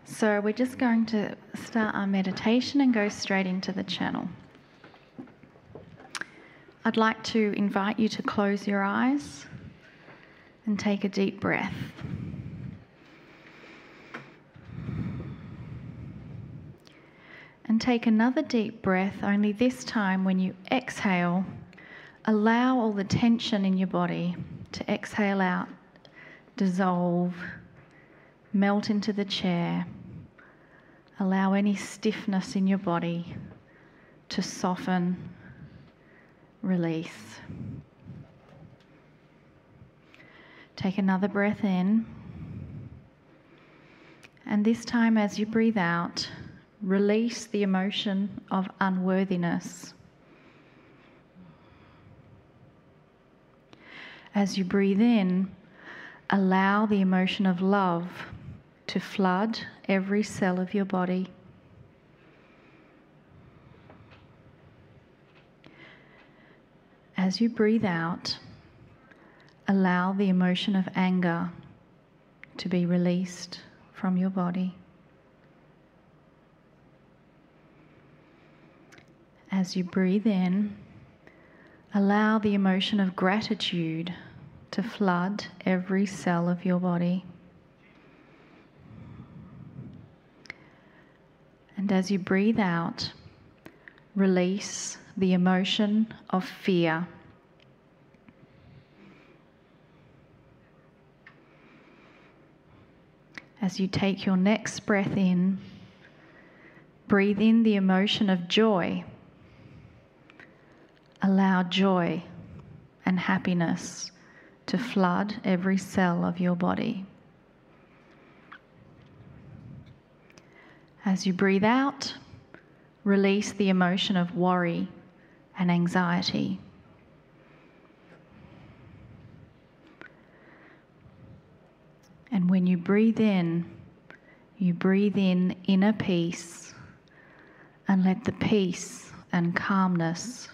So we're just going to start our meditation and go straight into the channel. I'd like to invite you to close your eyes and take a deep breath. And take another deep breath, only this time when you exhale, allow all the tension in your body to exhale out, dissolve, melt into the chair. Allow any stiffness in your body to soften, release. Take another breath in. And this time as you breathe out, release the emotion of unworthiness. As you breathe in, allow the emotion of love to flood every cell of your body. As you breathe out, allow the emotion of anger to be released from your body. As you breathe in, allow the emotion of gratitude to flood every cell of your body. And as you breathe out, release the emotion of fear. As you take your next breath in, breathe in the emotion of joy. Allow joy and happiness to flood every cell of your body. As you breathe out, release the emotion of worry and anxiety. And when you breathe in inner peace, and let the peace and calmness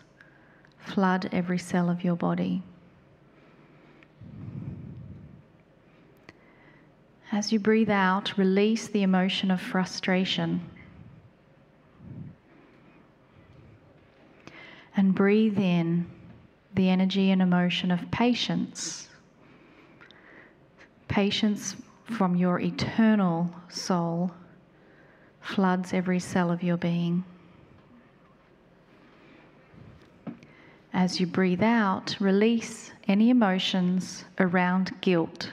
flood every cell of your body. As you breathe out, release the emotion of frustration. And breathe in the energy and emotion of patience. Patience from your eternal soul floods every cell of your being. As you breathe out, release any emotions around guilt.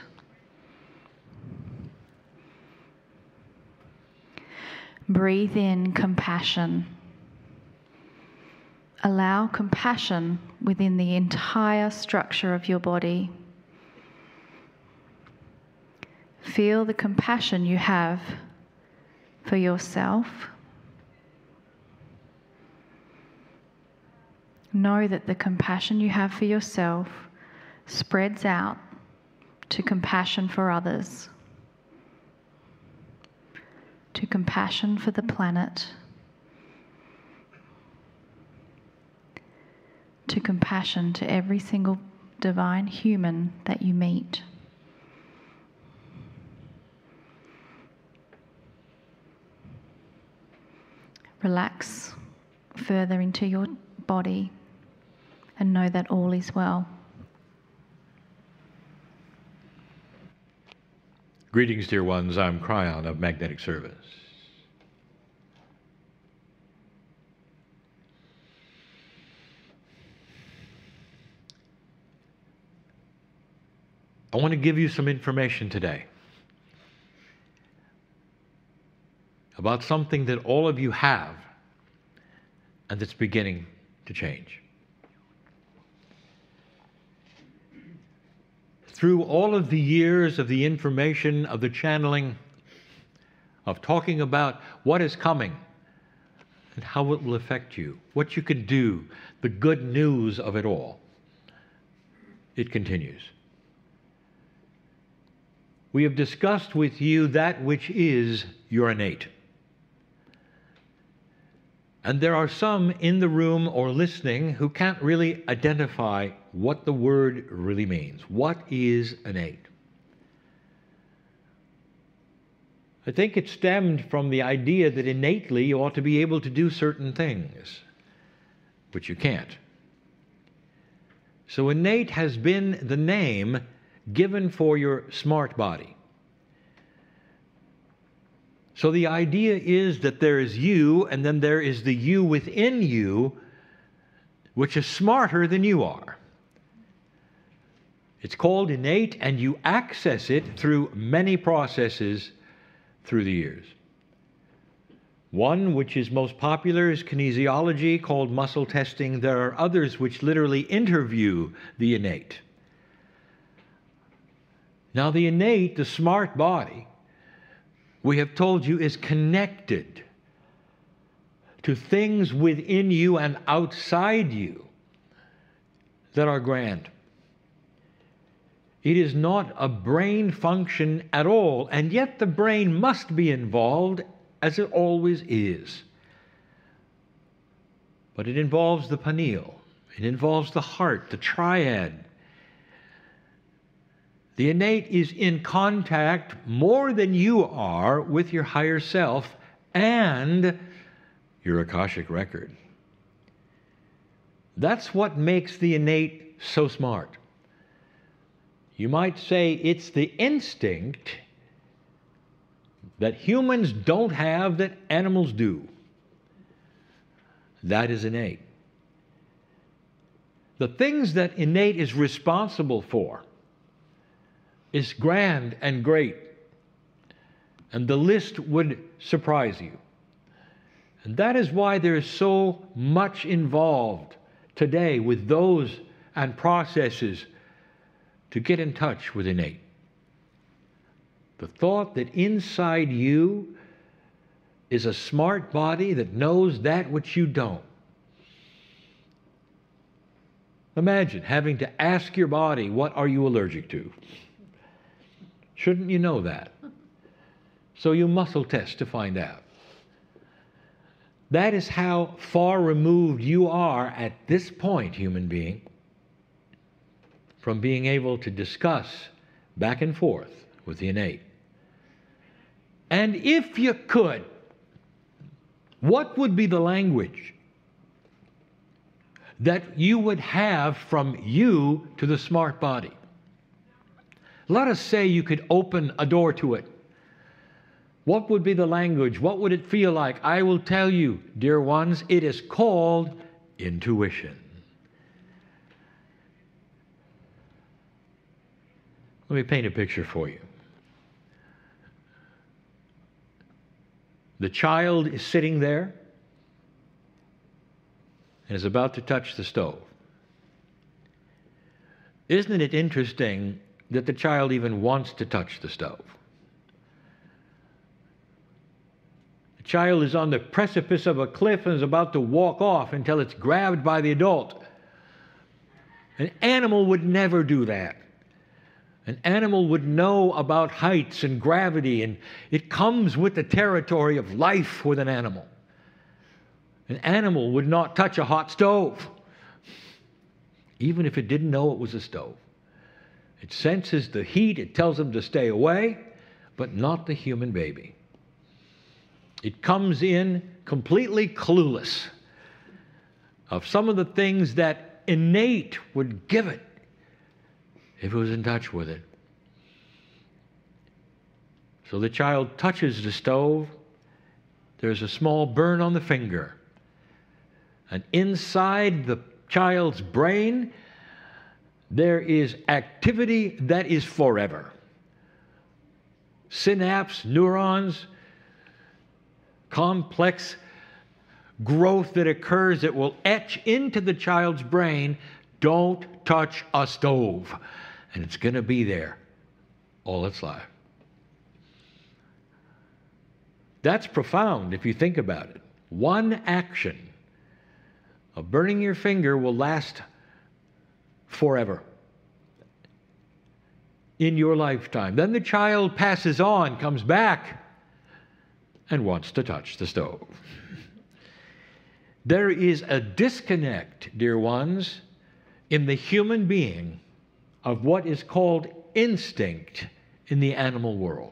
Breathe in compassion. Allow compassion within the entire structure of your body. Feel the compassion you have for yourself. Know that the compassion you have for yourself spreads out to compassion for others, to compassion for the planet, to compassion to every single divine human that you meet. Relax further into your body and know that all is well. Greetings, dear ones. I'm Kryon of Magnetic Service. I want to give you some information today about something that all of you have and that's beginning to change. Through all of the years of the information, of the channeling, of talking about what is coming and how it will affect you, what you can do, the good news of it all, it continues. We have discussed with you that which is your innate. And there are some in the room or listening who can't really identify what the word really means. What is innate? I think it stemmed from the idea that innately you ought to be able to do certain things, which you can't. So innate has been the name given for your smart body. So the idea is that there is you, and then there is the you within you, which is smarter than you are. It's called innate, and you access it through many processes through the years. One, which is most popular, is kinesiology, called muscle testing. There are others which literally interview the innate. Now, the innate, the smart body, we have told you, is connected to things within you and outside you that are grand. It is not a brain function at all, and yet the brain must be involved, as it always is. But it involves the pineal. It involves the heart, the triad. The innate is in contact more than you are with your higher self and your Akashic record. That's what makes the innate so smart. You might say it's the instinct that humans don't have that animals do. That is innate. The things that innate is responsible for is grand and great, and the list would surprise you. And that is why there is so much involved today with those and processes to get in touch with innate. The thought that inside you is a smart body that knows that which you don't. Imagine having to ask your body, what are you allergic to? Shouldn't you know that? So you muscle test to find out. That is how far removed you are at this point, human being, from being able to discuss back and forth with the innate. And if you could, what would be the language that you would have from you to the smart body? Let us say you could open a door to it. What would be the language? What would it feel like? I will tell you, dear ones, it is called intuition. Let me paint a picture for you. The child is sitting there and is about to touch the stove. Isn't it interesting that the child even wants to touch the stove? The child is on the precipice of a cliff and is about to walk off until it's grabbed by the adult. An animal would never do that. An animal would know about heights and gravity, and it comes with the territory of life with an animal. An animal would not touch a hot stove, even if it didn't know it was a stove. It senses the heat, it tells them to stay away, but not the human baby. It comes in completely clueless of some of the things that innate would give it if it was in touch with it. So the child touches the stove. There's a small burn on the finger. And inside the child's brain, there is activity that is forever. Synapse, neurons, complex growth that occurs that will etch into the child's brain, don't touch a stove. And it's going to be there all its life. That's profound if you think about it. One action of burning your finger will last forever in your lifetime. Then the child passes on, comes back, and wants to touch the stove. There is a disconnect, dear ones, in the human being of what is called instinct in the animal world.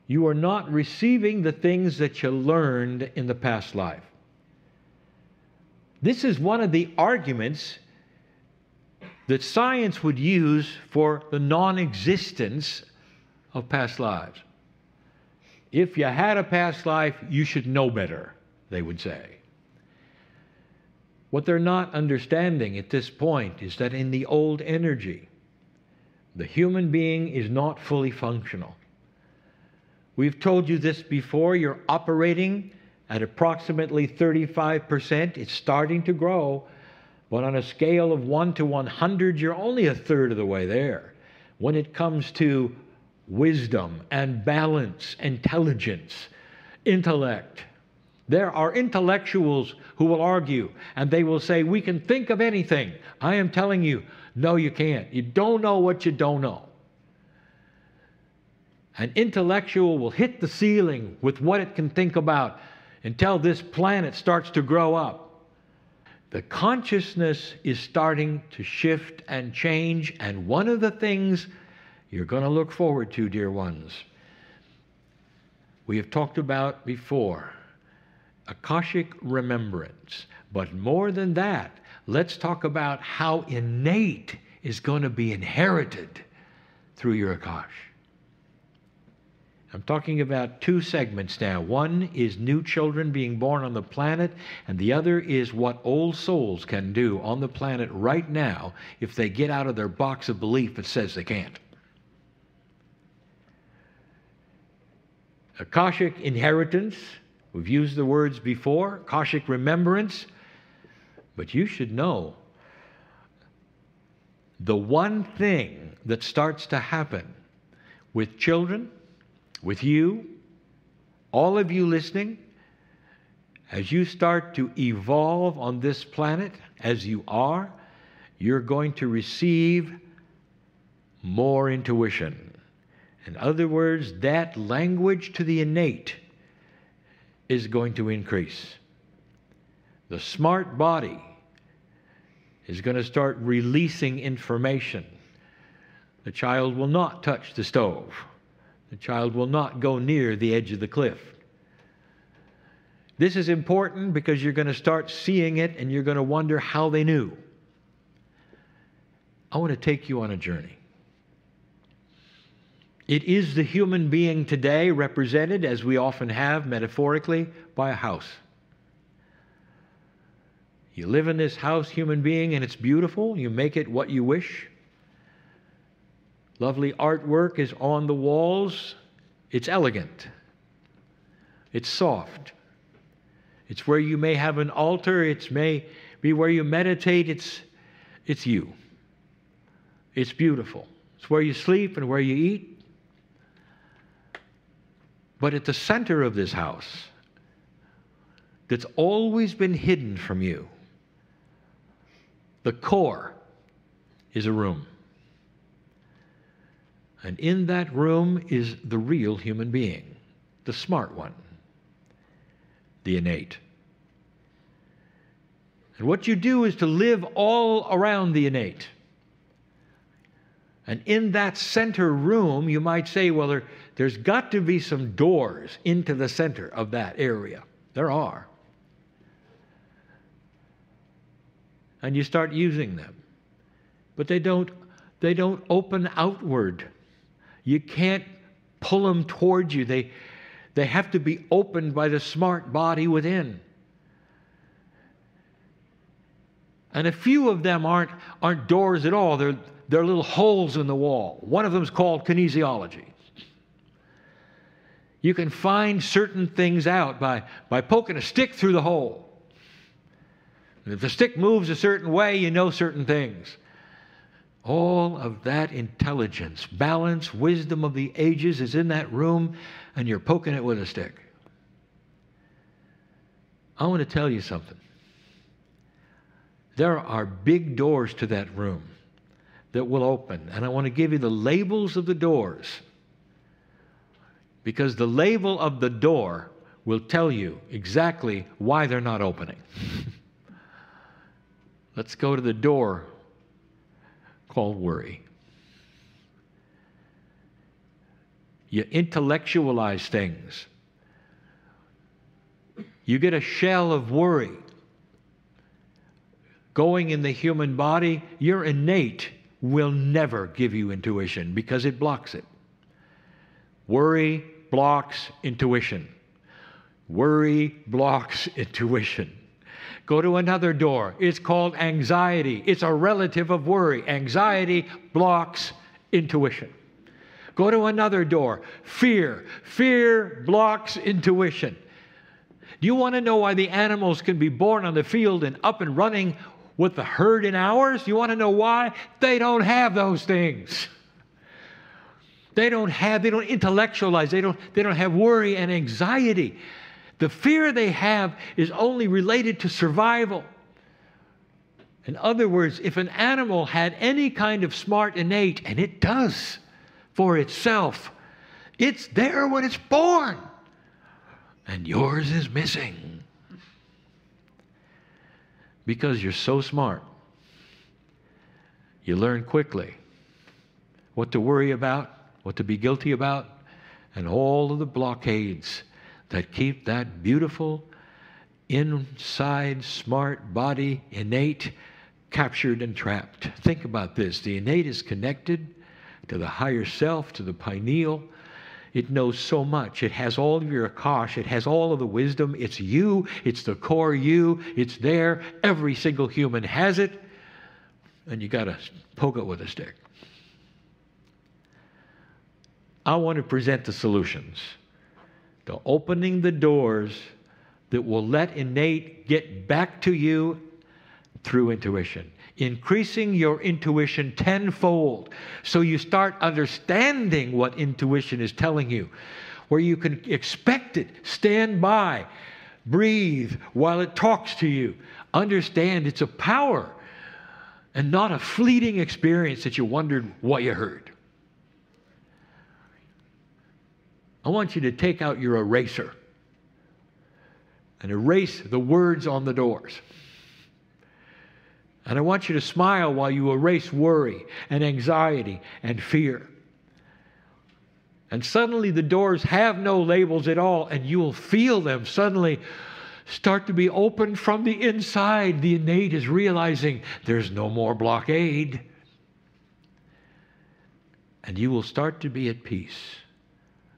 You are not receiving the things that you learned in the past life. This is one of the arguments that science would use for the non-existence of past lives. If you had a past life, you should know better, they would say. What they're not understanding at this point is that in the old energy, the human being is not fully functional. We've told you this before. You're operating at approximately 35%. It's starting to grow. But on a scale of 1 to 100, you're only a third of the way there. When it comes to wisdom and balance, intelligence, intellect, there are intellectuals who will argue and they will say, we can think of anything. I am telling you, no, you can't. You don't know what you don't know. An intellectual will hit the ceiling with what it can think about until this planet starts to grow up. The consciousness is starting to shift and change, and one of the things you're going to look forward to, dear ones, we have talked about before, Akashic remembrance. But more than that, let's talk about how innate is going to be inherited through your Akash. I'm talking about two segments now. One is new children being born on the planet, and the other is what old souls can do on the planet right now if they get out of their box of belief that says they can't. Akashic inheritance, we've used the words before, Akashic remembrance, but you should know the one thing that starts to happen with children, with you, all of you listening, as you start to evolve on this planet, as you are, you're going to receive more intuition. In other words, that language to the innate is going to increase. The smart body is going to start releasing information. The child will not touch the stove. The child will not go near the edge of the cliff. This is important because you're going to start seeing it and you're going to wonder how they knew. I want to take you on a journey. It is the human being today represented, as we often have metaphorically, by a house. You live in this house, human being, and it's beautiful. You make it what you wish. Lovely artwork is on the walls. It's elegant. It's soft. It's where you may have an altar. It may be where you meditate. It's you. It's beautiful. It's where you sleep and where you eat. But at the center of this house, that's always been hidden from you, the core is a room. And in that room is the real human being, the smart one, the innate. And what you do is to live all around the innate. And in that center room, you might say, well, there's got to be some doors into the center of that area. There are. And you start using them. But they don't open outward. You can't pull them towards you. They have to be opened by the smart body within. And a few of them aren't doors at all. They're little holes in the wall. One of them is called kinesiology. You can find certain things out by poking a stick through the hole. And if the stick moves a certain way, you know certain things. All of that intelligence, balance, wisdom of the ages is in that room, and you're poking it with a stick. I want to tell you something. There are big doors to that room that will open, and I want to give you the labels of the doors, because the label of the door will tell you exactly why they're not opening. Let's go to the door called worry. You intellectualize things. You get a shell of worry going in the human body. Your innate will never give you intuition because it blocks it. Worry blocks intuition. Worry blocks intuition. Go to another door. It's called anxiety. It's a relative of worry. Anxiety blocks intuition. Go to another door. Fear. Fear blocks intuition. Do you want to know why the animals can be born on the field and up and running with the herd in hours? You want to know why? They don't have those things. They don't intellectualize. They don't have worry and anxiety. The fear they have is only related to survival. In other words, if an animal had any kind of smart innate, and it does for itself, it's there when it's born. And yours is missing. Because you're so smart. You learn quickly what to worry about, what to be guilty about, and all of the blockades that keep that beautiful, inside, smart body, innate, captured and trapped. Think about this. The innate is connected to the higher self, to the pineal. It knows so much. It has all of your akash. It has all of the wisdom. It's you. It's the core you. It's there. Every single human has it. And you got to poke it with a stick. I want to present the solutions to opening the doors that will let innate get back to you through intuition. Increasing your intuition tenfold so you start understanding what intuition is telling you, where you can expect it, stand by, breathe while it talks to you. Understand it's a power and not a fleeting experience that you wondered what you heard. I want you to take out your eraser and erase the words on the doors. And I want you to smile while you erase worry and anxiety and fear. And suddenly the doors have no labels at all, and you will feel them suddenly start to be opened from the inside. The innate is realizing there's no more blockade. And you will start to be at peace.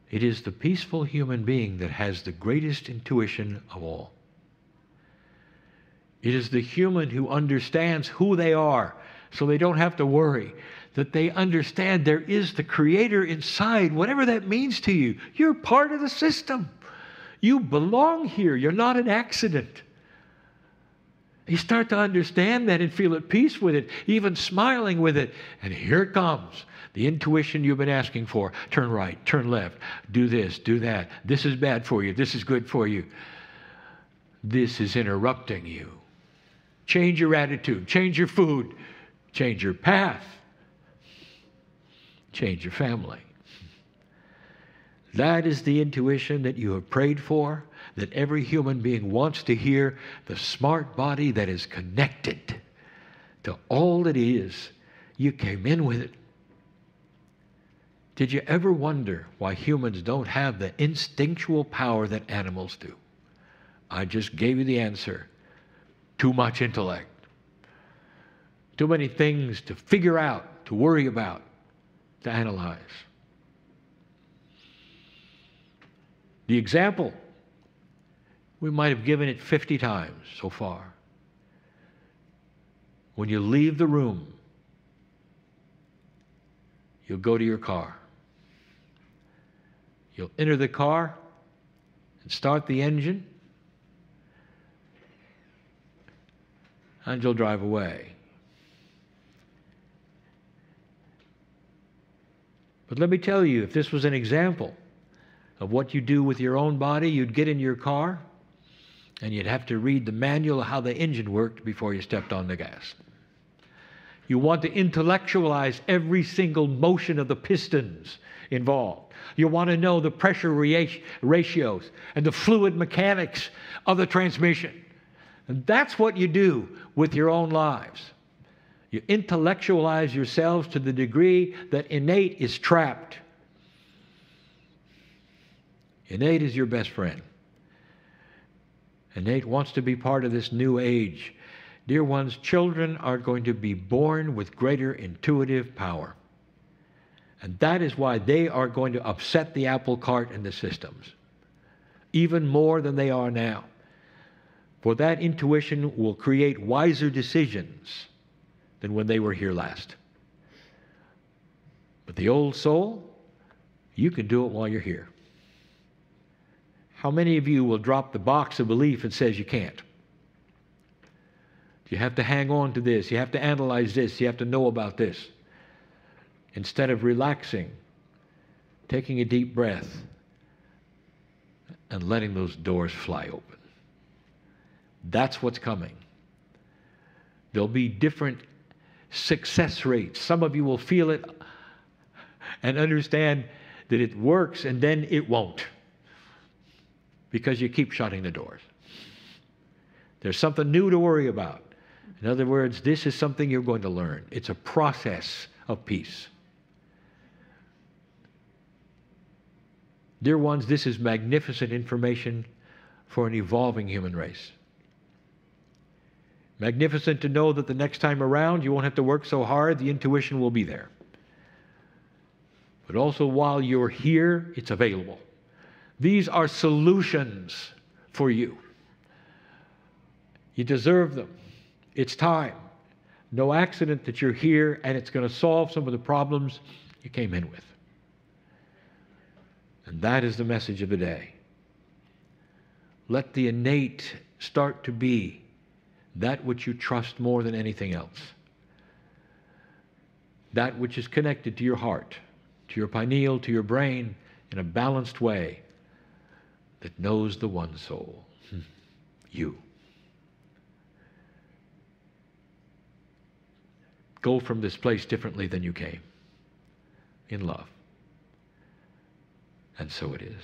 It is the peaceful human being that has the greatest intuition of all. It is the human who understands who they are, so they don't have to worry, that they understand there is the Creator inside, whatever that means to you. You're part of the system. You belong here. You're not an accident. You start to understand that and feel at peace with it, even smiling with it. And here it comes. The intuition you've been asking for. Turn right, turn left, do this, do that. This is bad for you. This is good for you. This is interrupting you. Change your attitude, change your food, change your path, change your family. That is the intuition that you have prayed for, that every human being wants to hear, the smart body that is connected to all that is. You came in with it. Did you ever wonder why humans don't have the instinctual power that animals do? I just gave you the answer. Too much intellect. Too many things to figure out, to worry about, to analyze. The example, we might have given it 50 times so far. When you leave the room, you'll go to your car. You'll enter the car and start the engine, and you'll drive away. But let me tell you, if this was an example of what you do with your own body, you'd get in your car and you'd have to read the manual of how the engine worked before you stepped on the gas. You want to intellectualize every single motion of the pistons involved. You want to know the pressure ratios and the fluid mechanics of the transmission. And that's what you do with your own lives. You intellectualize yourselves to the degree that innate is trapped. Innate is your best friend. Innate wants to be part of this new age. Dear ones, children are going to be born with greater intuitive power. And that is why they are going to upset the apple cart and the systems, even more than they are now. For that intuition will create wiser decisions than when they were here last. But the old soul, you can do it while you're here. How many of you will drop the box of belief and says you can't? You have to hang on to this. You have to analyze this. You have to know about this. Instead of relaxing, taking a deep breath, and letting those doors fly open. That's what's coming. There'll be different success rates. Some of you will feel it and understand that it works, and then it won't, because you keep shutting the doors. There's something new to worry about. In other words, this is something you're going to learn. It's a process of peace. Dear ones, this is magnificent information for an evolving human race. Magnificent to know that the next time around you won't have to work so hard, the intuition will be there. But also while you're here, it's available. These are solutions for you. You deserve them. It's time. No accident that you're here, and it's going to solve some of the problems you came in with. And that is the message of the day. Let the innate start to be that which you trust more than anything else. That which is connected to your heart, to your pineal, to your brain, in a balanced way that knows the one soul, you. Go from this place differently than you came, in love. And so it is.